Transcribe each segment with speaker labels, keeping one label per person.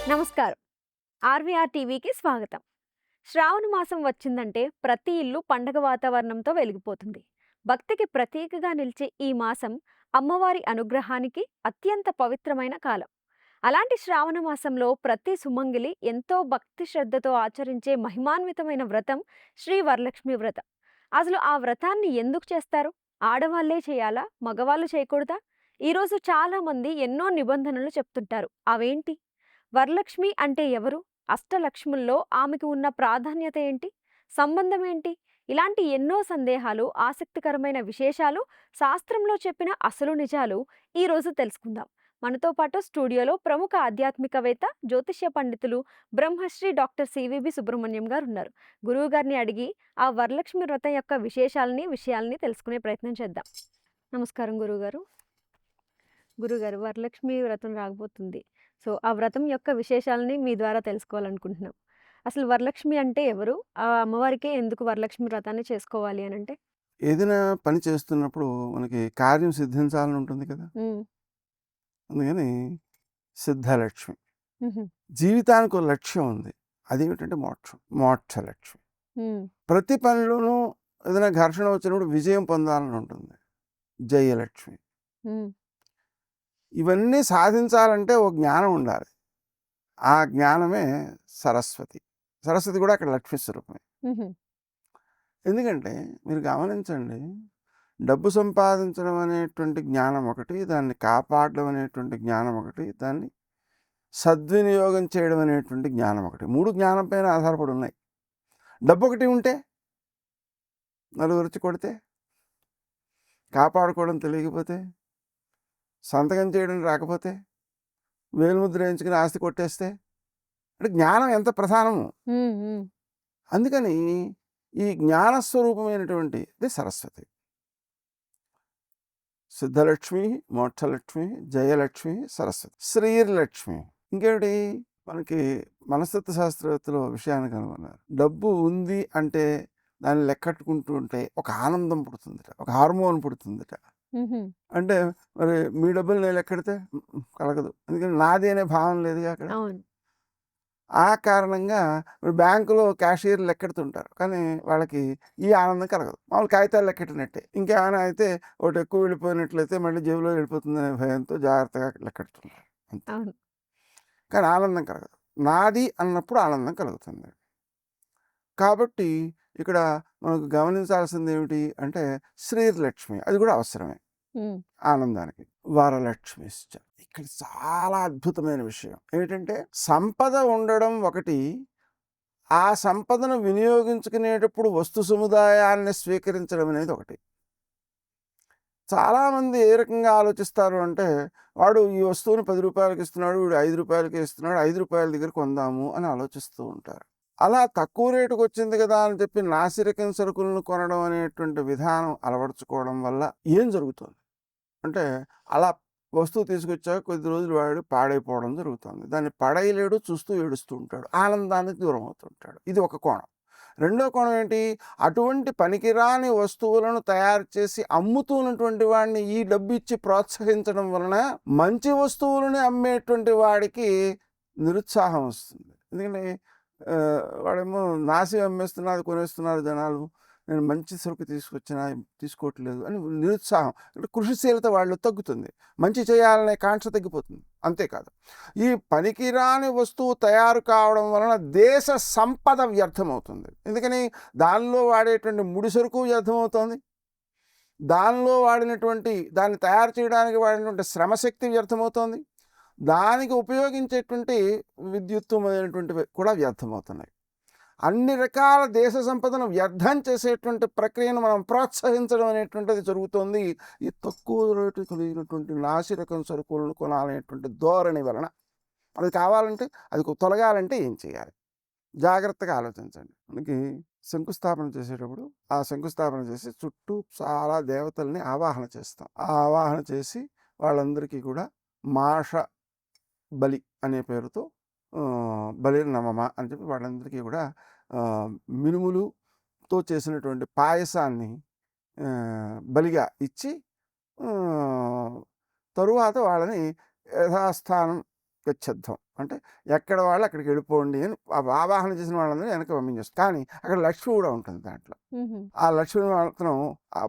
Speaker 1: నమస్కారం. ఆర్వీఆర్ టీవీకి స్వాగతం. శ్రావణ మాసం వచ్చిందంటే ప్రతి ఇల్లు పండగ వాతావరణంతో వెలిగిపోతుంది. భక్తికి ప్రతీకగా నిలిచే ఈ మాసం అమ్మవారి అనుగ్రహానికి అత్యంత పవిత్రమైన కాలం. అలాంటి శ్రావణ మాసంలో ప్రతి సుమంగిలి ఎంతో భక్తి శ్రద్ధతో ఆచరించే మహిమాన్వితమైన వ్రతం శ్రీ వరలక్ష్మి వ్రతం. అసలు ఆ వ్రతాన్ని ఎందుకు చేస్తారు? ఆడవాళ్లే చేయాలా? మగవాళ్ళు చేయకూడదా? ఈరోజు చాలా మంది ఎన్నో నిబంధనలు చెప్తుంటారు. అవేంటి? వరలక్ష్మి అంటే ఎవరు? అష్టలక్ష్ముల్లో ఆమెకు ఉన్న ప్రాధాన్యత ఏంటి? సంబంధం ఏంటి? ఇలాంటి ఎన్నో సందేహాలు, ఆసక్తికరమైన విశేషాలు, శాస్త్రంలో చెప్పిన అసలు నిజాలు ఈరోజు తెలుసుకుందాం. మనతో పాటు స్టూడియోలో ప్రముఖ ఆధ్యాత్మికవేత్త, జ్యోతిష్య పండితులు బ్రహ్మశ్రీ డాక్టర్ సివిబి సుబ్రహ్మణ్యం గారు ఉన్నారు. గురువు గారిని అడిగి ఆ వరలక్ష్మి వ్రతం యొక్క విశేషాలని తెలుసుకునే ప్రయత్నం చేద్దాం. నమస్కారం గురువుగారు. గురుగారు, వరలక్ష్మి వ్రతం రాబోతుంది. సో, ఆ వ్రతం యొక్క విశేషాలని మీ ద్వారా తెలుసుకోవాలనుకుంటున్నాం. అసలు వరలక్ష్మి అంటే ఎవరు? ఆ అమ్మవారికే ఎందుకు వరలక్ష్మి వ్రతాన్ని చేసుకోవాలి అనంటే?
Speaker 2: ఏదైనా పని చేస్తున్నప్పుడు మనకి కార్యం సిద్ధించాలని ఉంటుంది కదా!
Speaker 1: హ్మ్.
Speaker 2: అందుకని సిద్ధలక్ష్మి.
Speaker 1: హుహు.
Speaker 2: జీవితానికి ఒక లక్ష్యం ఉంది. అదేమిటంటే మోక్షం. మోక్షలక్ష్మి.
Speaker 1: హ్మ్.
Speaker 2: ప్రతి పనిలోనూ ఏదైనా ఘర్షణ వచ్చినప్పుడు విజయం పొందాలని ఉంటుంది. జయలక్ష్మి.
Speaker 1: హ్మ్.
Speaker 2: ఇవన్నీ సాధించాలంటే ఒక జ్ఞానం ఉండాలి. ఆ జ్ఞానమే సరస్వతి. సరస్వతి కూడా అక్కడ లక్ష్మీ స్వరూపమే.
Speaker 1: హుహు.
Speaker 2: ఎందుకంటే మీరు గమనించండి, డబ్బు సంపాదించడం అనేటువంటి జ్ఞానం ఒకటి, దాన్ని కాపాడడం అనేటువంటి జ్ఞానం ఒకటి, దాన్ని సద్వినియోగం చేయడం అనేటువంటి జ్ఞానం ఒకటి. 3 జ్ఞానం పైన ఆధారపడి ఉన్నాయి. డబ్బు ఒకటి ఉంటే నలుగురు వచ్చి కొడితే, కాపాడుకోవడం తెలియకపోతే, సంతకం చేయడం రాకపోతే, వేలిముద్ర వేయించుకుని ఆస్తి కొట్టేస్తే, అంటే జ్ఞానం ఎంత ప్రధానము.
Speaker 1: హ్మ్. హ్మ్.
Speaker 2: అందుకని ఈ జ్ఞానస్వరూపమైనటువంటిది సరస్వతి. సిద్ధలక్ష్మి, మోక్షలక్ష్మి, జయలక్ష్మి, సరస్వతి. శ్రీలక్ష్మి. ఇంకేమిటి? మనకి మనస్తత్వ శాస్త్రవేత్తలు విషయాన్ని కనుగొన్నారు. డబ్బు ఉంది అంటే దాన్ని లెక్కట్టుకుంటూ ఉంటే ఒక ఆనందం పుడుతుందట, ఒక హార్మోన్ పుడుతుందట.
Speaker 1: హుహు.
Speaker 2: అంటే మరి మీ డబ్బులు నేను లెక్కెడితే కలగదు. ఎందుకంటే నాది అనే భావన లేదుగా అక్కడ.
Speaker 1: అవును.
Speaker 2: ఆ కారణంగా ఇప్పుడు బ్యాంకులో క్యాషియర్లు లెక్కెడుతుంటారు, కానీ వాళ్ళకి ఈ ఆనందం కలగదు. మామూలు కాగితాలు లెక్కెట్టినట్టే. ఇంకేమైనా అయితే ఒకటి ఎక్కువ వెళ్ళిపోయినట్లయితే మళ్ళీ జేబులో వెళ్ళిపోతుందనే భయంతో జాగ్రత్తగా లెక్కెడుతుంటారు అంతే.
Speaker 1: అవును.
Speaker 2: కానీ ఆనందం కలగదు. నాది అన్నప్పుడు ఆనందం కలుగుతుంది. కాబట్టి ఇక్కడ మనకు గమనించాల్సింది ఏమిటి అంటే శ్రీలక్ష్మి, అది కూడా అవసరమే
Speaker 1: హ్మ్.
Speaker 2: ఆనందానికి. వరలక్ష్మిశ్చ. ఇక్కడ చాలా అద్భుతమైన విషయం ఏమిటంటే, సంపద ఉండడం ఒకటి, ఆ సంపదను వినియోగించుకునేటప్పుడు వస్తు సముదాయాన్ని స్వీకరించడం అనేది ఒకటి. చాలామంది ఏ రకంగా ఆలోచిస్తారు అంటే, వాడు ఈ వస్తువుని 10 రూపాయలకి ఇస్తున్నాడు, వీడు 5 రూపాయలకి ఇస్తున్నాడు, 5 రూపాయల దగ్గర కొందాము అని ఆలోచిస్తూ ఉంటారు. అలా తక్కువ రేటుకి వచ్చింది కదా అని చెప్పి నాసిరకం సరుకులను కొనడం అనేటువంటి విధానం అలవర్చుకోవడం వల్ల ఏం జరుగుతుంది అంటే, అలా వస్తువు తీసుకొచ్చాక కొద్ది రోజులు వాడు పాడైపోవడం జరుగుతుంది. దాన్ని పడేయలేడు, చూస్తూ ఏడుస్తూ ఉంటాడు, ఆనందానికి దూరం అవుతుంటాడు. ఇది ఒక కోణం. రెండో కోణం ఏంటి? అటువంటి పనికిరాని వస్తువులను తయారు చేసి అమ్ముతున్నటువంటి వాడిని ఈ డబ్బు ఇచ్చి ప్రోత్సహించడం వలన మంచి వస్తువులని అమ్మేటువంటి వాడికి నిరుత్సాహం వస్తుంది. ఎందుకంటే వాడేమో నాసి అమ్మేస్తున్నారు, కొనేస్తున్నారు జనాలు, నేను మంచి సరుకు తీసుకొచ్చినా తీసుకోవట్లేదు అని నిరుత్సాహం, అంటే కృషిశీలత వాళ్ళు తగ్గుతుంది, మంచి చేయాలనే కాంక్ష తగ్గిపోతుంది. అంతేకాదు, ఈ పనికిరాని వస్తువు తయారు కావడం వలన దేశ సంపద వ్యర్థమవుతుంది. ఎందుకని? దానిలో వాడేటువంటి ముడి సరుకు వ్యర్థమవుతుంది, దానిలో వాడినటువంటి దాన్ని తయారు చేయడానికి వాడినటువంటి శ్రమశక్తి వ్యర్థమవుతోంది, దానికి ఉపయోగించేటువంటి విద్యుత్తుమైనటువంటివి కూడా వ్యర్థమవుతున్నాయి. అన్ని రకాల దేశ సంపదను వ్యర్థం చేసేటువంటి ప్రక్రియను మనం ప్రోత్సహించడం అనేటువంటిది జరుగుతుంది ఈ తక్కువ రేటు కలిగినటువంటి నాసిరకం సరుకులను కొనాలనేటువంటి ధోరణి వలన. అది కావాలంటే, అది తొలగాలంటే ఏం చేయాలి? జాగ్రత్తగా ఆలోచించండి. మనకి శంకుస్థాపన చేసేటప్పుడు ఆ శంకుస్థాపన చేసి చుట్టూ చాలా దేవతల్ని ఆవాహన చేస్తాం. ఆ ఆవాహన చేసి వాళ్ళందరికీ కూడా మాష బలి అనే పేరుతో బలి నమమ అని చెప్పి వాళ్ళందరికీ కూడా మినుములుతో చేసినటువంటి పాయసాన్ని బలిగా ఇచ్చి తరువాత వాళ్ళని యథాస్థానం గచ్చద్ధం అంటే ఎక్కడ వాళ్ళు అక్కడికి వెళ్ళిపోండి అని ఆవాహన చేసిన వాళ్ళందరూ వెనక్కి పంపించేస్తారు. కానీ అక్కడ లక్ష్మి కూడా ఉంటుంది దాంట్లో.
Speaker 1: హుహు.
Speaker 2: ఆ లక్ష్మిని మాత్రం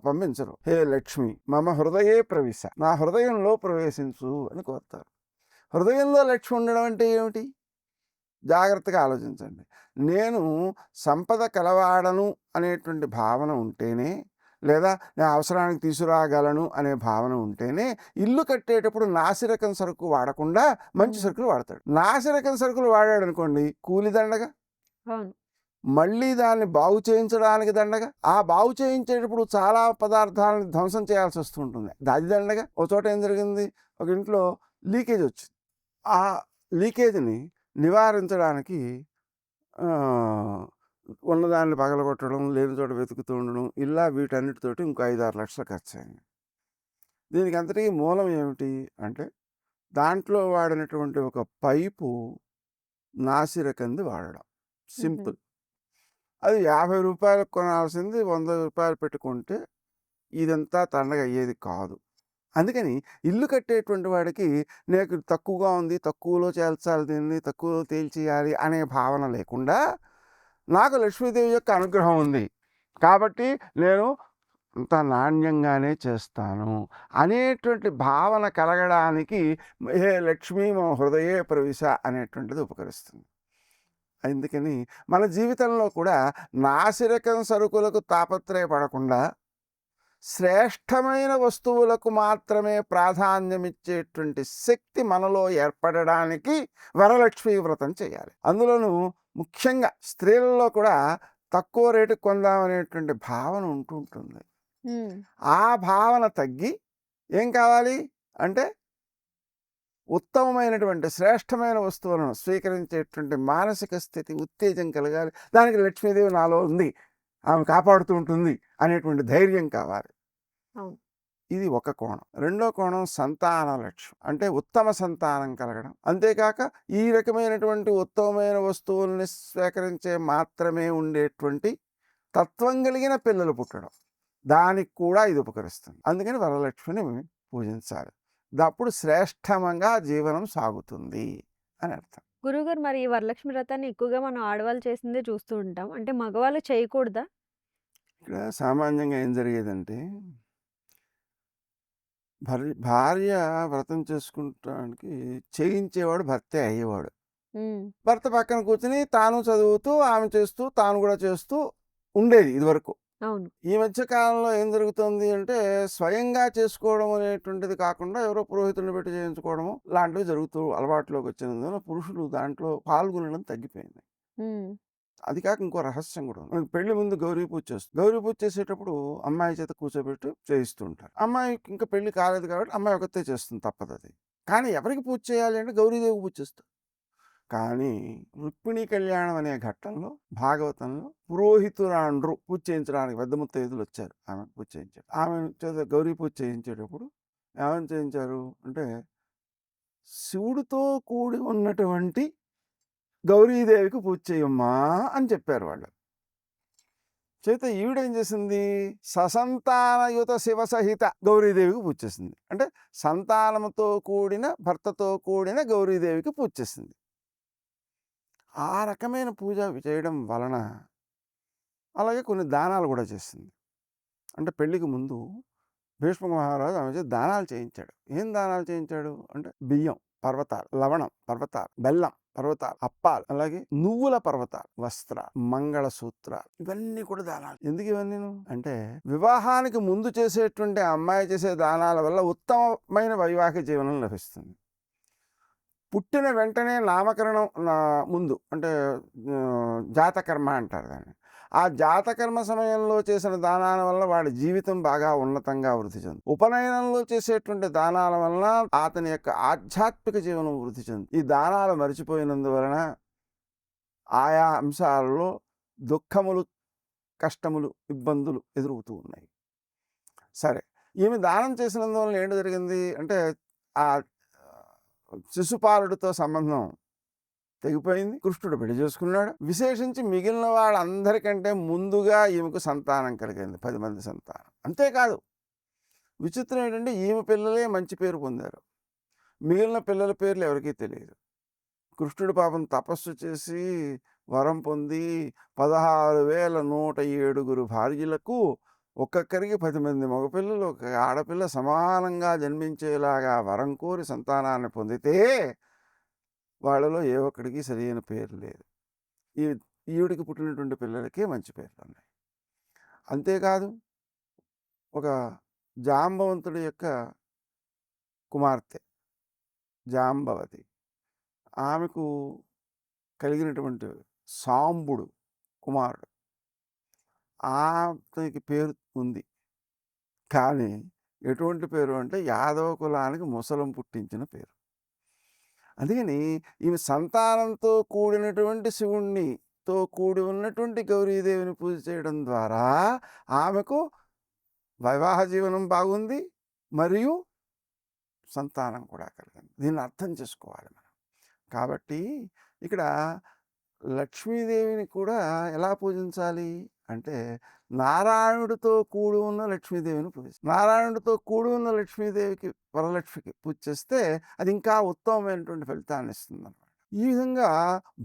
Speaker 2: పంపించరు. హే లక్ష్మి మమ హృదయే ప్రవేశ, నా హృదయంలో ప్రవేశించు అని కోరుతారు. హృదయంలో లక్ష్మి ఉండడం అంటే ఏమిటి? జాగ్రత్తగా ఆలోచించండి. నేను సంపద కలవాడను అనేటువంటి భావన ఉంటేనే, లేదా నేను అవసరానికి తీసుకురాగలను అనే భావన ఉంటేనే ఇల్లు కట్టేటప్పుడు నాసిరకం సరుకు వాడకుండా మంచి సరుకులు వాడతాడు. నాసిరకం సరుకులు వాడాడు అనుకోండి, కూలి దండగా,
Speaker 1: అవును.
Speaker 2: మళ్ళీ దాన్ని బాగు చేయించడానికి దండగా, ఆ బాగు చేయించేటప్పుడు చాలా పదార్థాలను ధ్వంసం చేయాల్సి వస్తుంటుంది, అది దండగా. ఒక చోట ఏం జరిగింది, ఒక ఇంట్లో లీకేజ్ వచ్చింది. ఆ లీకేజ్ని నివారించడానికి ఉన్నదాన్ని పగలగొట్టడం, లేని చోట వెతుకుతూ ఉండడం, ఇలా వీటన్నిటితోటి ఇంకో 5-6 లక్షలు ఖర్చు అయింది. దీనికి అంతటికీ మూలం ఏమిటి అంటే, దాంట్లో వాడినటువంటి ఒక పైపు నాసిరకంది వాడడం.
Speaker 1: హుహు.
Speaker 2: సింపుల్. అది 50 రూపాయలకు కొనాల్సింది 100 రూపాయలు పెట్టుకుంటే ఇదంతా తండగ అయ్యేది కాదు. అందుకని ఇల్లు కట్టేటువంటి వాడికి నాకు తక్కువగా ఉంది, తక్కువలో చేల్చాలి, దీన్ని తక్కువలో తేల్చేయాలి అనే భావన లేకుండా, నాకు లక్ష్మీదేవి యొక్క అనుగ్రహం ఉంది కాబట్టి నేను అంత నాణ్యంగానే చేస్తాను అనేటువంటి భావన కలగడానికి హే లక్ష్మీ మమ హృదయే ప్రవేశ అనేటువంటిది ఉపకరిస్తుంది. అందుకని మన జీవితంలో కూడా నాసిరకం సరుకులకు తాపత్రయపడకుండా శ్రేష్టమైన వస్తువులకు మాత్రమే ప్రాధాన్యమిచ్చేటువంటి శక్తి మనలో ఏర్పడడానికి వరలక్ష్మీ వ్రతం చేయాలి. అందులోనూ ముఖ్యంగా స్త్రీలలో కూడా తక్కువ రేటుకి కొందామనేటువంటి భావన ఉంటుంటుంది.
Speaker 1: హ్మ్.
Speaker 2: ఆ భావన తగ్గి ఏం కావాలి అంటే ఉత్తమమైనటువంటి శ్రేష్టమైన వస్తువులను స్వీకరించేటువంటి మానసిక స్థితి, ఉత్తేజం కలగాలి. దానికి లక్ష్మీదేవి నాలో ఉంది, ఆమె కాపాడుతూ ఉంటుంది అనేటువంటి ధైర్యం కావాలి.
Speaker 1: అవును.
Speaker 2: ఇది ఒక కోణం. రెండో కోణం సంతాన లక్ష్యం, అంటే ఉత్తమ సంతానం కలగడం. అంతేకాక ఈ రకమైనటువంటి ఉత్తమమైన వస్తువుల్ని స్వీకరించే మాత్రమే ఉండేటువంటి తత్వం కలిగిన పిల్లలు పుట్టడం, దానికి కూడా ఇది ఉపకరిస్తుంది. అందుకని వరలక్ష్మిని పూజించాలి. అప్పుడు శ్రేష్టంగా జీవనం సాగుతుంది అని అర్థం.
Speaker 1: గురువుగారు, మరి ఈ వరలక్ష్మి వ్రతాన్ని ఎక్కువగా మనం ఆడవాళ్ళు చేసిందే చూస్తూ ఉంటాం. అంటే మగవాళ్ళు చేయకూడదా?
Speaker 2: ఇక్కడ సామాన్యంగా ఏం జరిగేదంటే, భార్య వ్రతం చేసుకుంటానికి చేయించేవాడు భర్తే అయ్యేవాడు.
Speaker 1: హ్మ్.
Speaker 2: భర్త పక్కన కూర్చుని తాను చదువుతూ, ఆమె చేస్తూ, తాను కూడా చేస్తూ ఉండేది ఇదివరకు.
Speaker 1: అవును.
Speaker 2: ఈ మధ్య కాలంలో ఏం జరుగుతుంది అంటే, స్వయంగా చేసుకోవడం అనేటువంటిది కాకుండా ఎవరో పురోహితుడిని పెట్టి చేయించుకోవడము లాంటివి జరుగుతూ అలవాటులోకి వచ్చినందువల్ల పురుషులు దాంట్లో పాల్గొనడం తగ్గిపోయింది.
Speaker 1: హ్మ్.
Speaker 2: అది కాక ఇంకో రహస్యం కూడా ఉంది. మనకి పెళ్లి ముందు గౌరీ పూజ చేస్తుంది. గౌరీ పూజ చేసేటప్పుడు అమ్మాయి చేత కూర్చోబెట్టి చేయిస్తూ ఉంటారు. అమ్మాయికి ఇంకా పెళ్లి కాలేదు కాబట్టి అమ్మాయి ఒకతే చేస్తుంది, తప్పదు అది. కానీ ఎవరికి పూజ చేయాలి అంటే గౌరీదేవి పూజ చేస్తారు. కానీ రుక్మిణీ కళ్యాణం అనే ఘట్టంలో భాగవతంలో పురోహితురాండ్రు పూజ చేయించడానికి పెద్ద ముత్తైదులు వచ్చారు, ఆమె పూజ చేయించారు. ఆమె చేత గౌరీ పూజ చేయించేటప్పుడు ఏమని చేయించారు అంటే, శివుడితో కూడి ఉన్నటువంటి గౌరీదేవికి పూజ చేయమ్మా అని చెప్పారు వాళ్ళు. చేత ఈవిడేం చేసింది, ససంతానయుత శివ సహిత గౌరీదేవికి పూజ చేసింది. అంటే సంతానంతో కూడిన భర్తతో కూడిన గౌరీదేవికి పూజ చేసింది. ఆ రకమైన పూజ చేయడం వలన అలాగే కొన్ని దానాలు కూడా చేసింది. అంటే పెళ్లికి ముందు భీష్మ మహారాజు ఆమె చేత దానాలు చేయించాడు. ఏం దానాలు చేయించాడు అంటే, బియ్యం పర్వతాలు, లవణం పర్వతాలు, బెల్లం పర్వతాలు, అప్పాలు, అలాగే నువ్వుల పర్వతాలు, వస్త్రాలు, మంగళసూత్రాలు, ఇవన్నీ కూడా దానాలు. ఎందుకు ఇవన్నీ అంటే, వివాహానికి ముందు చేసేటువంటి అమ్మాయి చేసే దానాల వల్ల ఉత్తమమైన వైవాహిక జీవనం లభిస్తుంది. పుట్టిన వెంటనే నామకరణం ముందు అంటే జాతకర్మ అంటారు దాన్ని. ఆ జాతకర్మ సమయంలో చేసిన దానాల వల్ల వాడి జీవితం బాగా ఉన్నతంగా వృద్ధి చెంది. ఉపనయనంలో చేసేటువంటి దానాల వలన అతని యొక్క ఆధ్యాత్మిక జీవనం వృద్ధి చెంది. ఈ దానాలు మరిచిపోయినందువలన ఆయా అంశాలలో దుఃఖములు, కష్టములు, ఇబ్బందులు ఎదురవుతూ ఉన్నాయి. సరే, ఈమె దానం చేసినందువలన ఏంటి జరిగింది అంటే, ఆ శిశుపాలుడితో సంబంధం తెగిపోయింది. కృష్ణుడు పెళ్లి చేసుకున్నాడు. విశేషించి మిగిలిన వాళ్ళందరికంటే ముందుగా ఈమెకు సంతానం కలిగింది, 10 మంది సంతానం. అంతేకాదు, విచిత్రం ఏంటంటే ఈమె పిల్లలే మంచి పేరు పొందారు, మిగిలిన పిల్లల పేర్లు ఎవరికీ తెలియదు. కృష్ణుడు పాపం తపస్సు చేసి వరం పొంది 16,107 భార్యలకు ఒక్కొక్కరికి 10 మంది మగపిల్లలు, ఒక ఆడపిల్ల సమానంగా జన్మించేలాగా వరం కోరి సంతానాన్ని పొందితే వాళ్ళలో ఏ ఒక్కడికి సరైన పేరు లేదు. ఈ ఈవిడికి పుట్టినటువంటి పిల్లలకే మంచి పేర్లు ఉన్నాయి. అంతేకాదు, ఒక జాంబవంతుడి యొక్క కుమార్తె జాంబవతి, ఆమెకు కలిగినటువంటి సాంబుడు కుమారుడు, అతనికి పేరు ఉంది. కానీ ఎటువంటి పేరు అంటే యాదవ కులానికి ముసలం పుట్టించిన పేరు. అందుకని ఈమె సంతానంతో కూడినటువంటి శివుణ్ణితో కూడి ఉన్నటువంటి గౌరీదేవిని పూజ చేయడం ద్వారా ఆమెకు వివాహ జీవనం బాగుంది, మరియు సంతానం కూడా కలిగింది. దీన్ని అర్థం చేసుకోవాలి మనం. కాబట్టి ఇక్కడ లక్ష్మీదేవిని కూడా ఎలా పూజించాలి అంటే, నారాయణుడితో కూడి ఉన్న లక్ష్మీదేవిని పూజించాలి. నారాయణుడితో కూడి ఉన్న లక్ష్మీదేవికి, వరలక్ష్మికి పూజ చేస్తే అది ఇంకా ఉత్తమమైనటువంటి ఫలితాన్ని ఇస్తుంది. ఈ విధంగా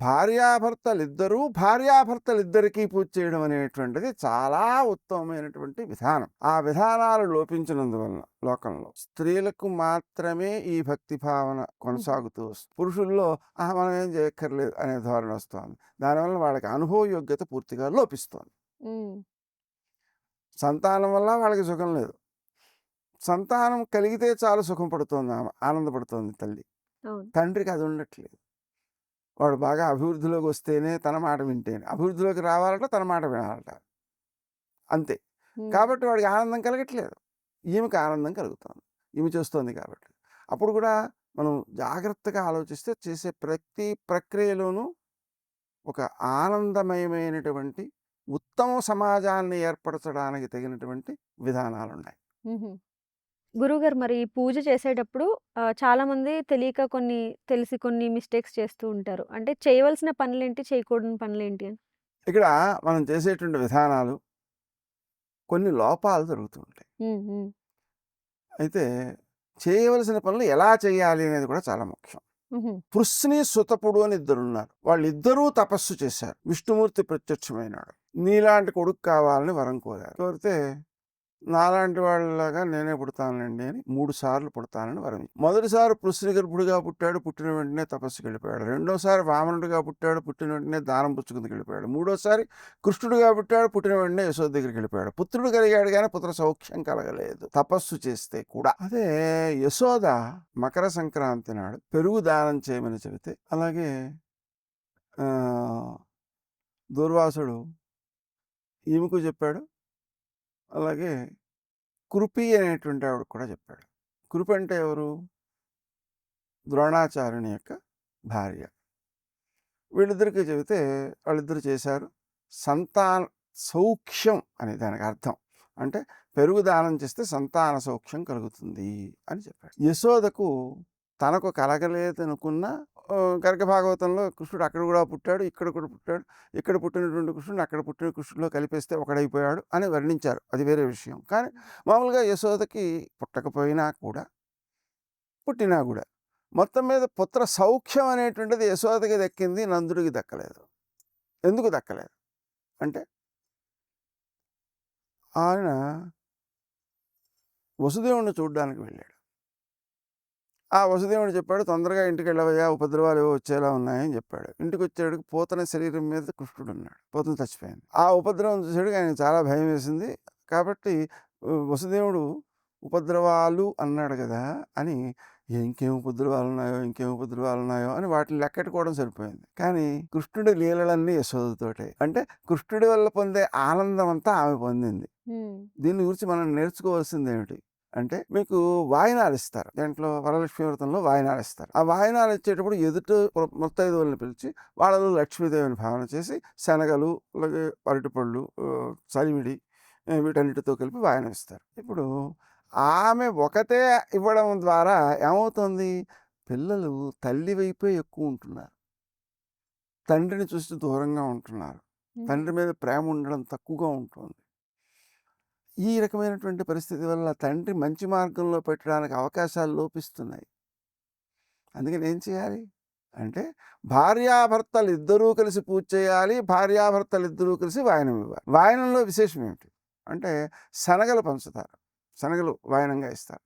Speaker 2: భార్యాభర్తలిద్దరికీ పూజ చేయడం అనేటువంటిది చాలా ఉత్తమమైనటువంటి విధానం. ఆ విధానాలు లోపించినందువలన లోకంలో స్త్రీలకు మాత్రమే ఈ భక్తి భావన కొనసాగుతూ వస్తుంది. పురుషుల్లో మనం ఏం చేయక్కర్లేదు అనే ధోరణి వస్తుంది. దానివల్ల వాళ్ళకి అనుభవ యోగ్యత పూర్తిగా లోపిస్తోంది. సంతానం వల్ల వాళ్ళకి సుఖం లేదు. సంతానం కలిగితే చాలు సుఖం పడుతోంది, ఆమె ఆనందపడుతోంది తల్లి. తండ్రికి అది ఉండట్లేదు. వాడు బాగా అభివృద్ధిలోకి వస్తేనే తన మాట వింటేనే, అభివృద్ధిలోకి రావాలట తన మాట వినాలట, అంతే. కాబట్టి వాడికి ఆనందం కలగట్లేదు. ఈమెకి ఆనందం కలుగుతుంది, ఈమె చేస్తోంది కాబట్టి. అప్పుడు కూడా మనం జాగ్రత్తగా ఆలోచిస్తే చేసే ప్రతి ప్రక్రియలోనూ ఒక ఆనందమయమైనటువంటి ఉత్తమ సమాజాన్ని ఏర్పరచడానికి తగినటువంటి విధానాలు ఉన్నాయి.
Speaker 1: గురువుగారు, మరి ఈ పూజ చేసేటప్పుడు చాలామంది తెలియక తెలిసి కొన్ని మిస్టేక్స్ చేస్తూ ఉంటారు. అంటే చేయవలసిన పనులేంటి, చేయకూడని పనులేంటి అని?
Speaker 2: ఇక్కడ మనం చేసేటువంటి విధానాలు కొన్ని లోపాలు జరుగుతూ ఉంటాయి. అయితే చేయవలసిన పనులు ఎలా చేయాలి అనేది కూడా చాలా ముఖ్యం. పృశ్ని సుతపుడు అని ఇద్దరున్నారు. వాళ్ళిద్దరూ తపస్సు చేశారు. విష్ణుమూర్తి ప్రత్యక్షమైనాడు. నీలాంటి కొడుకు కావాలని వరం కోరారు. కోరితే నాలాంటి వాళ్ళలాగా నేనే పుడతానండి అని 3 సార్లు పుడతానని వరం. మొదటిసారి పృశ్ని గర్భుడిగా పుట్టాడు, పుట్టిన వెంటనే తపస్సుకి వెళ్ళిపోయాడు. రెండోసారి వామనుడిగా పుట్టాడు, పుట్టిన వెంటనే దానం పుచ్చుకుందుకు వెళ్ళిపోయాడు. మూడోసారి కృష్ణుడిగా పుట్టాడు, పుట్టిన వెంటనే యశోద దగ్గరికి వెళ్ళిపోయాడు. పుత్రుడు కలిగాడు కానీ పుత్ర సౌఖ్యం కలగలేదు తపస్సు చేస్తే కూడా. అదే యశోద మకర సంక్రాంతి నాడు పెరుగు దానం చేయమని చెబితే, అలాగే దూర్వాసుడు ఈమెకు చెప్పాడు, అలాగే కృపి అనేటువంటి ఆవిడ కూడా చెప్పాడు. కృపి అంటే ఎవరు? ద్రోణాచార్యుని యొక్క భార్య. వీళ్ళిద్దరికీ చెబితే వాళ్ళిద్దరు చేశారు. సంతాన సౌఖ్యం అనే దానికి అర్థం అంటే పెరుగు దానం చేస్తే సంతాన సౌఖ్యం కలుగుతుంది అని చెప్పాడు. యశోదకు తనకు కలగలేదనుకున్న గర్గ భాగవతంలో కృష్ణుడు అక్కడ కూడా పుట్టాడు, ఇక్కడ కూడా పుట్టాడు, ఇక్కడ పుట్టినటువంటి కృష్ణుడు అక్కడ పుట్టిన కృష్ణుడిలో కలిపేస్తే ఒకడైపోయాడు అని వర్ణించారు. అది వేరే విషయం. కానీ మామూలుగా యశోదకి పుట్టకపోయినా కూడా, పుట్టినా కూడా మొత్తం మీద పుత్ర సౌఖ్యం అనేటువంటిది యశోదకి దక్కింది, నందుడికి దక్కలేదు. ఎందుకు దక్కలేదు అంటే, ఆయన వసుదేవుడిని చూడడానికి వెళ్ళాడు. ఆ వసుదేవుడు చెప్పాడు, తొందరగా ఇంటికి వెళ్ళవయ్యా, ఉపద్రవాలు ఏవో వచ్చేలా ఉన్నాయని చెప్పాడు. ఇంటికి వచ్చాడు, పూతన శరీరం మీద కృష్ణుడు ఉన్నాడు. పూతన చచ్చిపోయింది. ఆ ఉపద్రవం చూసాడు, ఆయన చాలా భయం వేసింది. కాబట్టి వసుదేవుడు ఉపద్రవాలు అన్నాడు కదా అని, ఇంకేం ఉపద్రవాలు ఉన్నాయో అని వాటిని లెక్కెట్టుకోవడం సరిపోయింది. కానీ కృష్ణుడి లీలలన్నీ యశోదతోటే. అంటే కృష్ణుడి వల్ల పొందే ఆనందం అంతా ఆమె పొందింది. దీని గురించి మనం నేర్చుకోవాల్సింది ఏమిటి అంటే, మీకు వాయినాలు ఇస్తారు. దాంట్లో వరలక్ష్మి వ్రతంలో వాయినాలు ఇస్తారు. ఆ వాయినాలు ఇచ్చేటప్పుడు ఎదుట ముత్తైదువులను పిలిచి వాళ్ళలో లక్ష్మీదేవిని భావన చేసి శనగలు, అలాగే అరటిపళ్ళు, చలివిడి, వీటన్నిటితో కలిపి వాయినం ఇస్తారు. ఇప్పుడు ఆమె ఒకటే ఇవ్వడం ద్వారా ఏమవుతుంది, పిల్లలు తల్లి వైపే ఎక్కువ ఉంటున్నారు, తండ్రిని చూసి దూరంగా ఉంటున్నారు, తండ్రి మీద ప్రేమ ఉండడం తక్కువగా ఉంటుంది. ఈ రకమైనటువంటి పరిస్థితి వల్ల తండ్రి మంచి మార్గంలో పెట్టడానికి అవకాశాలు లోపిస్తున్నాయి. అందుకని ఏం చేయాలి అంటే భార్యాభర్తలు ఇద్దరూ కలిసి పూజ చేయాలి, భార్యాభర్తలు ఇద్దరూ కలిసి వాయనం ఇవ్వాలి. వాయనంలో విశేషం ఏమిటి అంటే శనగలు పంచుతారు, శనగలు వాయనంగా ఇస్తారు.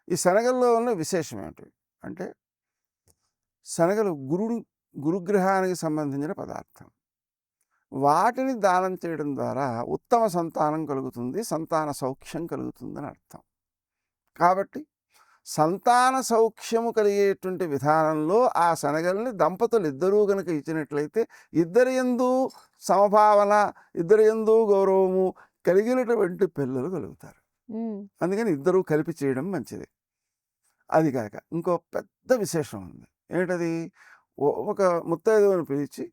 Speaker 2: ఈ శనగల్లో ఉన్న విశేషం ఏమిటి అంటే శనగలు గురుగ్రహానికి సంబంధించిన పదార్థం. వాటిని దానం చేయడం ద్వారా ఉత్తమ సంతానం కలుగుతుంది, సంతాన సౌఖ్యం కలుగుతుందని అర్థం. కాబట్టి సంతాన సౌఖ్యము కలిగేటువంటి విధానంలో ఆ శనగల్ని దంపతులు ఇద్దరూ కనుక ఇచ్చినట్లయితే ఇద్దరి యందు సమభావన, ఇద్దరి యందు గౌరవము కలిగినటువంటి పిల్లలు కలుగుతారు. అందుకని ఇద్దరూ కలిపి చేయడం మంచిది. అది కాక ఇంకో పెద్ద విశేషం ఉంది. ఏంటది? ఒక ముత్తైదువుని పిలిచి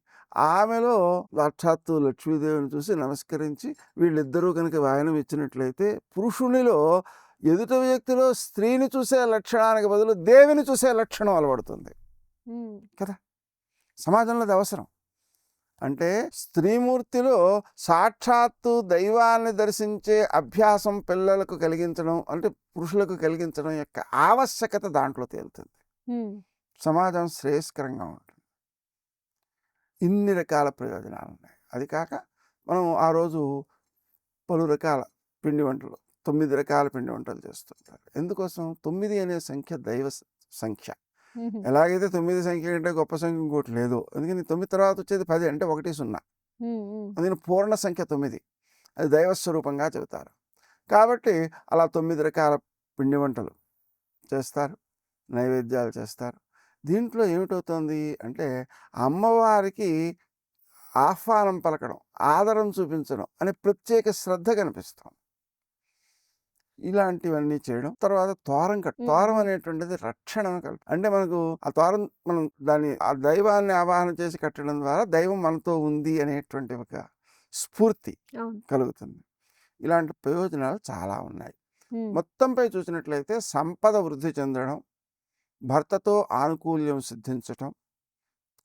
Speaker 2: ఆమెలో సాక్షాత్తు లక్ష్మీదేవిని చూసి నమస్కరించి వీళ్ళిద్దరూ కనుక వాయనం ఇచ్చినట్లయితే పురుషునిలో ఎదుటి వ్యక్తిలో స్త్రీని చూసే లక్షణానికి బదులు దేవిని చూసే లక్షణం అలవడుతుంది కదా. సమాజంలో అది అవసరం. అంటే స్త్రీమూర్తిలో సాక్షాత్తు దైవాన్ని దర్శించే అభ్యాసం పిల్లలకు కలిగించడం, అంటే పురుషులకు కలిగించడం యొక్క ఆవశ్యకత దాంట్లో తేలుతుంది. సమాజం శ్రేయస్కరంగా ఉంటుంది. ఇన్ని రకాల ప్రయోజనాలు ఉన్నాయి. అది కాక మనం ఆ రోజు పలు రకాల పిండి వంటలు, 9 రకాల పిండి వంటలు చేస్తుంటారు. ఎందుకోసం? 9 అనే సంఖ్య దైవ సంఖ్య. ఎలాగైతే 9 సంఖ్య కంటే గొప్ప సంఖ్య ఇంకోటి లేదు. అందుకని 9 తర్వాత వచ్చేది 10 అంటే 1 0. అందుకని పూర్ణ సంఖ్య 9, అది దైవస్వరూపంగా చెబుతారు. కాబట్టి అలా 9 రకాల పిండి వంటలు చేస్తారు, నైవేద్యాలు చేస్తారు. దీంట్లో ఏమిటవుతుంది అంటే అమ్మవారికి ఆహ్వానం పలకడం, ఆదరం చూపించడం అనే ప్రత్యేక శ్రద్ధ కనిపిస్తాం. ఇలాంటివన్నీ చేయడం. తర్వాత తోరం తోరం అనేటువంటిది రక్షణ అంటే మనకు ఆ తోరం మనం దాన్ని ఆ దైవాన్ని ఆవాహన చేసి కట్టడం ద్వారా దైవం మనతో ఉంది అనేటువంటి ఒక స్ఫూర్తి కలుగుతుంది. ఇలాంటి ప్రయోజనాలు చాలా ఉన్నాయి. మొత్తంపై చూసినట్లయితే సంపద వృద్ధి చెందడం, భర్తతో ఆనుకూల్యం సిద్ధించటం,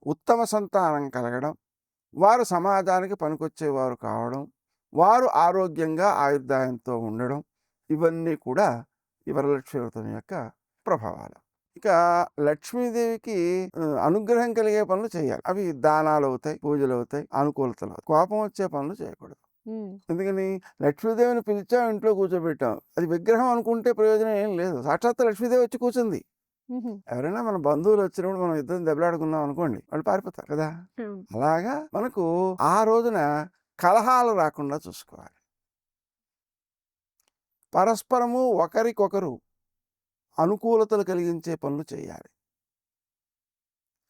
Speaker 2: ఉత్తమ సంతానం కలగడం, వారు సమాజానికి పనికొచ్చేవారు కావడం, వారు ఆరోగ్యంగా ఆయుర్దాయంతో ఉండడం, ఇవన్నీ కూడా ఈ వరలక్ష్మి వ్రతం యొక్క ప్రభావాలు. ఇక లక్ష్మీదేవికి అనుగ్రహం కలిగే పనులు చేయాలి. అవి దానాలు అవుతాయి, పూజలు అవుతాయి, అనుకూలతలు అవుతాయి. కోపం వచ్చే పనులు చేయకూడదు. ఎందుకని? లక్ష్మీదేవిని పిలిచాం, ఇంట్లో కూర్చోబెట్టాం, అది విగ్రహం అనుకుంటే ప్రయోజనం ఏం లేదు. సాక్షాత్తు లక్ష్మీదేవి వచ్చి కూర్చుంది. ఎవరైనా మన బంధువులు వచ్చినప్పుడు మనం ఇద్దరం దెబ్బలాడుకున్నాం అనుకోండి, వాళ్ళు పారిపోతారు కదా. అలాగా మనకు ఆ రోజున కలహాలు రాకుండా చూసుకోవాలి. పరస్పరము ఒకరికొకరు అనుకూలతలు కలిగించే పనులు చేయాలి.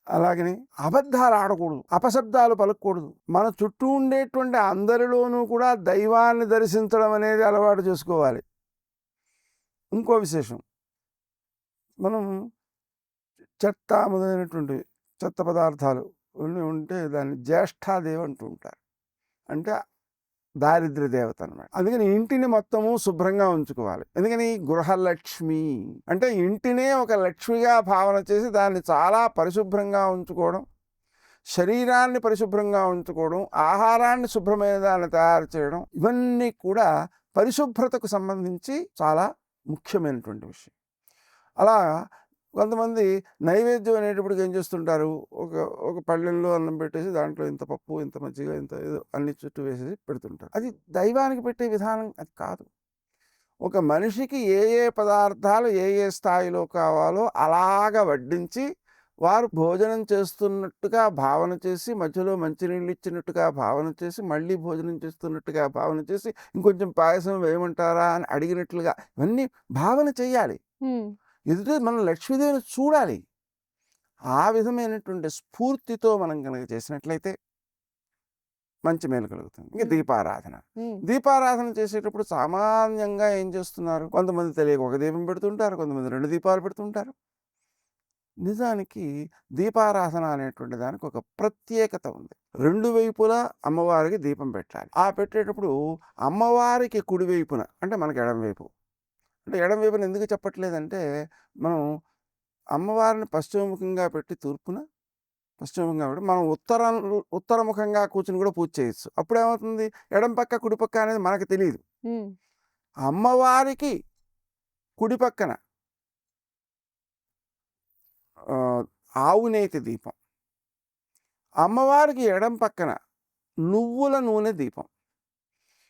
Speaker 2: అలాగని అబద్ధాలు ఆడకూడదు, అపశబ్దాలు పలకూడదు. మన చుట్టూ ఉండేటువంటి అందరిలోనూ కూడా దైవాన్ని దర్శించడం అనేది అలవాటు చేసుకోవాలి. ఇంకో విశేషం, మనం చెత్త మొదలైనటువంటి చెత్త పదార్థాలు ఉంటే దాన్ని జ్యేష్ఠాదేవి అంటూ ఉంటారు. అంటే దారిద్ర్య దేవత అన్నమాట. అందుకని ఇంటిని మొత్తము శుభ్రంగా ఉంచుకోవాలి. ఎందుకని? గృహలక్ష్మి అంటే ఇంటినే ఒక లక్ష్మిగా భావన చేసి దాన్ని చాలా పరిశుభ్రంగా ఉంచుకోవడం, శరీరాన్ని పరిశుభ్రంగా ఉంచుకోవడం, ఆహారాన్ని శుభ్రమైన దాన్ని తయారు చేయడం, ఇవన్నీ కూడా పరిశుభ్రతకు సంబంధించి చాలా ముఖ్యమైనటువంటి విషయం. అలా కొంతమంది నైవేద్యం అనేటప్పటికి ఏం చేస్తుంటారు, ఒక పళ్ళెంలో అన్నం పెట్టేసి దాంట్లో ఇంత పప్పు, ఇంత మజ్జిగ, ఇంత ఏదో అన్ని చుట్టూ వేసేసి పెడుతుంటారు. అది దైవానికి పెట్టే విధానం అది కాదు. ఒక మనిషికి ఏ ఏ పదార్థాలు ఏ ఏ స్థాయిలో కావాలో అలాగ వడ్డించి వారు భోజనం చేస్తున్నట్టుగా భావన చేసి, మధ్యలో మంచినీళ్ళు ఇచ్చినట్టుగా భావన చేసి, మళ్ళీ భోజనం చేస్తున్నట్టుగా భావన చేసి, ఇంకొంచెం పాయసం వేయమంటారా అని అడిగినట్లుగా ఇవన్నీ భావన చెయ్యాలి. ఎదుట మనం లక్ష్మీదేవిని చూడాలి. ఆ విధమైనటువంటి స్ఫూర్తితో మనం కనుక చేసినట్లయితే మంచి మేలు కలుగుతుంది. ఇంకా దీపారాధన. దీపారాధన చేసేటప్పుడు సామాన్యంగా ఏం చేస్తున్నారు, కొంతమంది తెలియక ఒక దీపం పెడుతుంటారు, కొంతమంది 2 దీపాలు పెడుతుంటారు. నిజానికి దీపారాధన అనేటువంటి దానికి ఒక ప్రత్యేకత ఉంది. 2 వైపులా అమ్మవారికి దీపం పెట్టాలి. ఆ పెట్టేటప్పుడు అమ్మవారికి కుడివైపున అంటే మనకి ఎడంవైపు, అంటే ఎడంవైపున ఎందుకు చెప్పట్లేదంటే మనం అమ్మవారిని పశ్చిమముఖంగా పెట్టి తూర్పున, పశ్చిమముఖంగా పెట్టి మనం ఉత్తరముఖంగా కూర్చుని కూడా పూజ చేయొచ్చు. అప్పుడేమవుతుంది, ఎడం పక్క కుడి పక్క అనేది మనకు తెలియదు. అమ్మవారికి కుడి పక్కన ఆవునేతి దీపం. అమ్మవారికి ఎడం పక్కన నువ్వుల నూనె దీపం.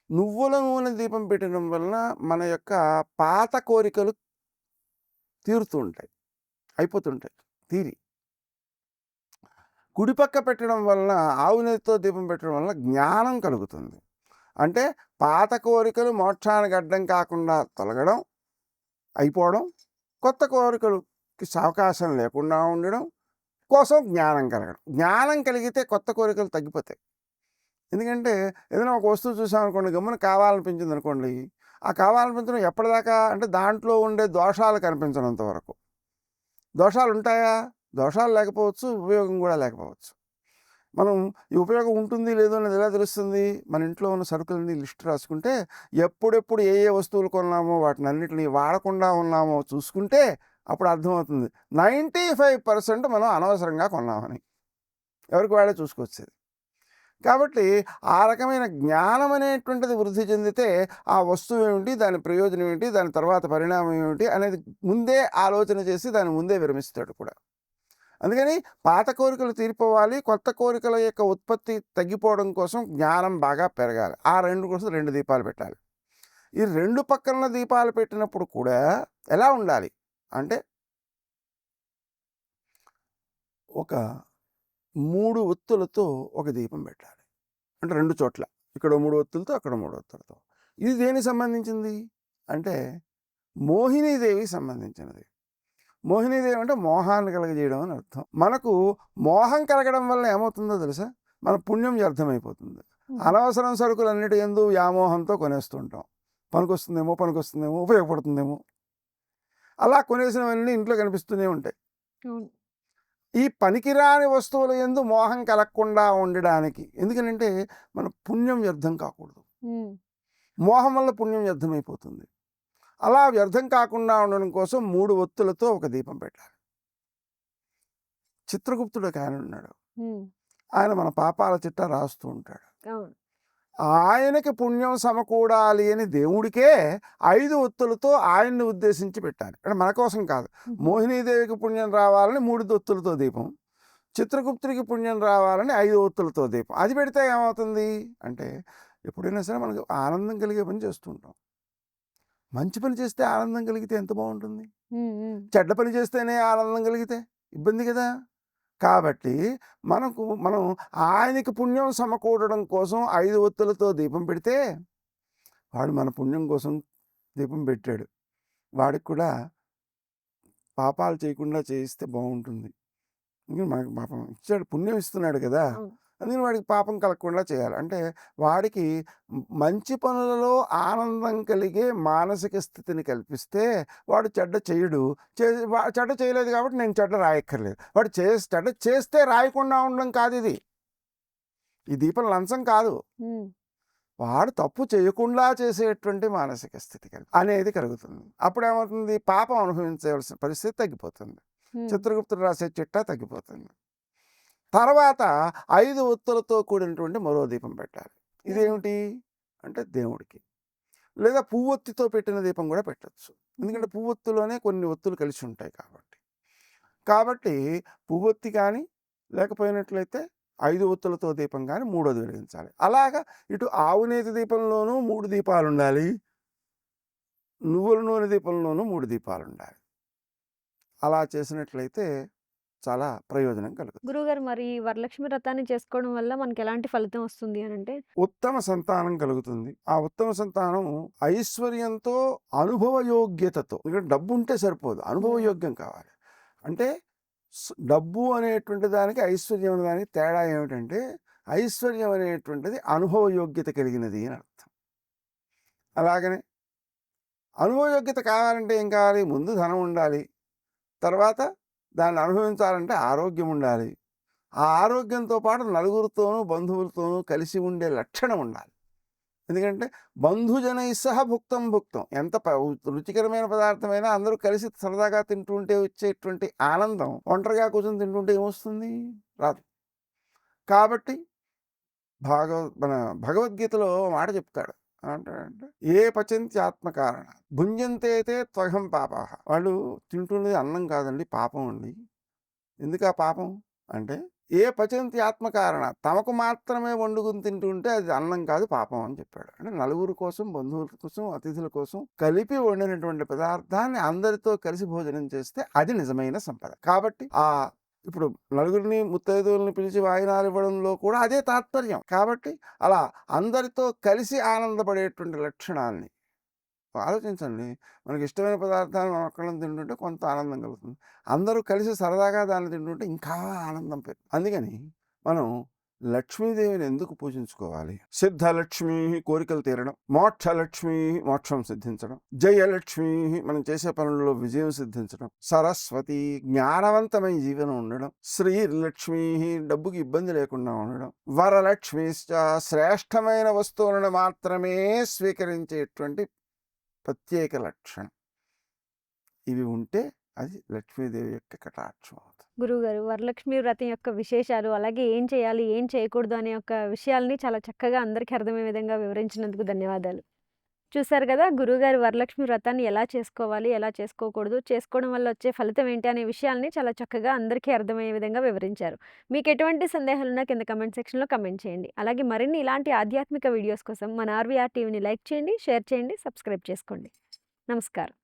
Speaker 2: నువ్వుల నూనె దీపం పెట్టడం వలన మన యొక్క పాత కోరికలు తీరుతూ ఉంటాయి, అయిపోతుంటాయి తీరి. కుడిపక్క పెట్టడం వలన ఆవునేతితో దీపం పెట్టడం వలన జ్ఞానం కలుగుతుంది. అంటే పాత కోరికలు మోక్షానికి అడ్డం కాకుండా తొలగడం, అయిపోవడం, కొత్త కోరికలకి అవకాశం లేకుండా ఉండడం కోసం జ్ఞానం కలగడం. జ్ఞానం కలిగితే కొత్త కోరికలు తగ్గిపోతాయి. ఎందుకంటే ఏదైనా ఒక వస్తువు చూసామనుకోండి, గమ్మున కావాలనిపించింది అనుకోండి, ఆ కావాలనిపించడం ఎప్పటిదాకా అంటే దాంట్లో ఉండే దోషాలు కనిపించనంత వరకు. దోషాలు ఉంటాయా? దోషాలు లేకపోవచ్చు, ఉపయోగం కూడా లేకపోవచ్చు. మనం ఈ ఉపయోగం ఉంటుంది లేదో అనేది ఎలా తెలుస్తుంది? మన ఇంట్లో ఉన్న సరుకులన్నీ లిస్ట్ రాసుకుంటే, ఎప్పుడెప్పుడు ఏ ఏ వస్తువులు కొన్నామో వాటిని అన్నిటిని వాడకుండా ఉన్నామో చూసుకుంటే అప్పుడు అర్థమవుతుంది 95% మనం అనవసరంగా కొన్నామని. ఎవరికి వాళ్ళే చూసుకొచ్చేది. కాబట్టి ఆ రకమైన జ్ఞానం అనేటువంటిది వృద్ధి చెందితే ఆ వస్తువు ఏమిటి, దాని ప్రయోజనం ఏమిటి, దాని తర్వాత పరిణామం ఏమిటి అనేది ముందే ఆలోచన చేసి దాన్ని ముందే విరమిస్తాడు కూడా. అందుకని పాత కోరికలు తీరిపోవాలి, కొత్త కోరికల యొక్క ఉత్పత్తి తగ్గిపోవడం కోసం జ్ఞానం బాగా పెరగాలి. ఆ రెండు కోసం 2 దీపాలు పెట్టాలి. ఈ 2 పక్కన దీపాలు పెట్టినప్పుడు కూడా ఎలా ఉండాలి అంటే, ఒక 3 ఒత్తులతో ఒక దీపం పెట్టాలి. అంటే 2 చోట్ల, ఇక్కడ 3 ఒత్తులతో, అక్కడ 3 ఒత్తులతో. ఇది దేనికి సంబంధించింది అంటే మోహినీదేవికి సంబంధించినది. మోహినీదేవి అంటే మోహాన్ని కలగజేయడం అని అర్థం. మనకు మోహం కలగడం వల్ల ఏమవుతుందో తెలుసా? మన పుణ్యం వ్యర్థమైపోతుంది. అనవసరం సరుకులన్నిటి యందు వ్యామోహంతో కొనేస్తుంటాం. పనికొస్తుందేమో, ఉపయోగపడుతుందేమో, అలా కొనేసినవన్నీ ఇంట్లో కనిపిస్తూనే ఉంటాయి. ఈ పనికిరాని వస్తువుల యందు మోహం కలగకుండా ఉండడానికి, ఎందుకనంటే మన పుణ్యం వ్యర్థం కాకూడదు. మోహం వల్ల పుణ్యం వ్యర్థమైపోతుంది. అలా వ్యర్థం కాకుండా ఉండడం కోసం 3 ఒత్తులతో ఒక దీపం పెట్టాలి. చిత్రగుప్తుడు ఒక ఆయన ఉన్నాడు. ఆయన మన పాపాల చిట్టా రాస్తూ ఉంటాడు. ఆయనకి పుణ్యం సమకూడాలి అని దేవుడికే 5 ఒత్తులతో ఆయన్ని ఉద్దేశించి పెట్టాలి. అంటే మన కోసం కాదు. మోహినీదేవికి పుణ్యం రావాలని 3 ఒత్తులతో దీపం, చిత్రగుప్తుడికి పుణ్యం రావాలని 5 ఒత్తులతో దీపం. అది పెడితే ఏమవుతుంది అంటే, ఎప్పుడైనా సరే మనకు ఆనందం కలిగే పని చేస్తుంటాం. మంచి పని చేస్తే ఆనందం కలిగితే ఎంత బాగుంటుంది. చెడ్డ పని చేస్తేనే ఆనందం కలిగితే ఇబ్బంది కదా. కాబట్టి మనం ఆయనకి పుణ్యం సమకూడడం కోసం 5 ఒత్తులతో దీపం పెడితే, వాడు మన పుణ్యం కోసం దీపం పెట్టాడు, వాడికి కూడా పాపాలు చేయకుండా చేయిస్తే బాగుంటుంది. మనకి పాపం ఇచ్చాడు, పుణ్యం ఇస్తున్నాడు కదా, అందుకని వాడికి పాపం కలగకుండా చేయాలి. అంటే వాడికి మంచి పనులలో ఆనందం కలిగే మానసిక స్థితిని కల్పిస్తే వాడు చెడ్డ చేయడు. చెడ్డ చేయలేదు కాబట్టి నేను చెడ్డ రాయక్కర్లేదు. వాడు చెడ్డ చేస్తే రాయకుండా ఉండడం కాదు ఇది. ఈ దీపం లంచం కాదు. వాడు తప్పు చేయకుండా చేసేటువంటి మానసిక స్థితి అనేది కలుగుతుంది. అప్పుడు ఏమవుతుంది? పాపం అనుభవించవలసిన పరిస్థితి తగ్గిపోతుంది. చిత్రగుప్తుడు రాసే చిట్టా తగ్గిపోతుంది. తర్వాత 5 ఒత్తులతో కూడినటువంటి మరో దీపం పెట్టాలి. ఇదేమిటి అంటే దేవుడికి. లేదా పువ్వొత్తితో పెట్టిన దీపం కూడా పెట్టచ్చు. ఎందుకంటే పువ్వొత్తులోనే కొన్ని ఒత్తులు కలిసి ఉంటాయి కాబట్టి పువ్వొత్తి కానీ, లేకపోయినట్లయితే 5 ఒత్తులతో దీపం కానీ 3వది వెలిగించాలి. అలాగా ఇటు ఆవునేతి దీపంలోనూ 3 దీపాలు ఉండాలి, నువ్వుల నూనె దీపంలోనూ 3 దీపాలు ఉండాలి. అలా చేసినట్లయితే చాలా ప్రయోజనం కలుగుతుంది.
Speaker 1: గురువుగారు, మరి వరలక్ష్మి వ్రతాన్ని చేసుకోవడం వల్ల మనకి ఎలాంటి ఫలితం వస్తుంది అని అంటే?
Speaker 2: ఉత్తమ సంతానం కలుగుతుంది. ఆ ఉత్తమ సంతానం ఐశ్వర్యంతో, అనుభవయోగ్యతతో. ఇక్కడ డబ్బు ఉంటే సరిపోదు, అనుభవయోగ్యం కావాలి. అంటే డబ్బు అనేటువంటి దానికి, ఐశ్వర్యం అనే దానికి తేడా ఏమిటంటే, ఐశ్వర్యం అనేటువంటిది అనుభవయోగ్యత కలిగినది అని అర్థం. అలాగనే అనుభవయోగ్యత కావాలంటే ఏం కావాలి? ముందు ధనం ఉండాలి, తర్వాత దాన్ని అనుభవించాలంటే ఆరోగ్యం ఉండాలి. ఆ ఆరోగ్యంతో పాటు నలుగురితోనూ, బంధువులతోనూ కలిసి ఉండే లక్షణం ఉండాలి. ఎందుకంటే బంధుజనై సహ భుక్తం ఎంత రుచికరమైన పదార్థమైనా అందరూ కలిసి సరదాగా తింటుంటే వచ్చేటువంటి ఆనందం ఒంటరిగా కూర్చొని తింటుంటే ఏమొస్తుంది? రాదు. కాబట్టి మన భగవద్గీతలో మాట చెప్తాడు. అంటాడంటే, ఏ పచంతి ఆత్మకారణ భుంజంతే త్వహం పాప. వాళ్ళు తింటున్నది అన్నం కాదండి, పాపం అండి. ఎందుకు ఆ పాపం అంటే, ఏ పచంతి ఆత్మకారణ, తమకు మాత్రమే వండుకుని తింటుంటే అది అన్నం కాదు పాపం అని చెప్పాడు. అంటే నలుగురు కోసం, బంధువుల కోసం, అతిథుల కోసం కలిపి వండినటువంటి పదార్థాన్ని అందరితో కలిసి భోజనం చేస్తే అది నిజమైన సంపద. కాబట్టి ఇప్పుడు నలుగురిని ముత్తైదువుల్ని పిలిచి వాయినాలు ఇవ్వడంలో కూడా అదే తాత్పర్యం. కాబట్టి అలా అందరితో కలిసి ఆనందపడేటువంటి లక్షణాల్ని ఆలోచించండి. మనకి ఇష్టమైన పదార్థాలు మనం ఒక్కళ్ళం తింటుంటే కొంత ఆనందం కలుగుతుంది. అందరూ కలిసి సరదాగా దాన్ని తింటుంటే ఇంకా ఆనందం అందుకని మనం లక్ష్మీదేవిని ఎందుకు పూజించుకోవాలి? సిద్ధలక్ష్మి కోరికలు తీరడం, మోక్షలక్ష్మి మోక్షం సిద్ధించడం, జయలక్ష్మి మనం చేసే పనుల్లో విజయం సిద్ధించడం, సరస్వతి జ్ఞానవంతమైన జీవనం ఉండడం, శ్రీలక్ష్మి డబ్బుకి ఇబ్బంది లేకుండా ఉండడం, వరలక్ష్మి శ్రేష్టమైన వస్తువులను మాత్రమే స్వీకరించేటువంటి ప్రత్యేక లక్షణం. ఇవి ఉంటే అది లక్ష్మీదేవి యొక్క కటాక్షం అవుతుంది.
Speaker 1: గురువుగారు, వరలక్ష్మి వ్రతం యొక్క విశేషాలు, అలాగే ఏం చేయాలి, ఏం చేయకూడదు అనే యొక్క విషయాల్ని చాలా చక్కగా అందరికీ అర్థమయ్యే విధంగా వివరించినందుకు ధన్యవాదాలు. చూశారు కదా, గురువుగారు వరలక్ష్మి వ్రతాన్ని ఎలా చేసుకోవాలి, ఎలా చేసుకోకూడదు, చేసుకోవడం వల్ల వచ్చే ఫలితం ఏంటి అనే విషయాల్ని చాలా చక్కగా అందరికీ అర్థమయ్యే విధంగా వివరించారు. మీకు ఎటువంటి సందేహాలున్నా కింద కమెంట్ సెక్షన్లో కమెంట్ చేయండి. అలాగే మరిన్ని ఇలాంటి ఆధ్యాత్మిక వీడియోస్ కోసం మన ఆర్వీఆర్ టీవీని లైక్ చేయండి, షేర్ చేయండి, సబ్స్క్రైబ్ చేసుకోండి. నమస్కారం.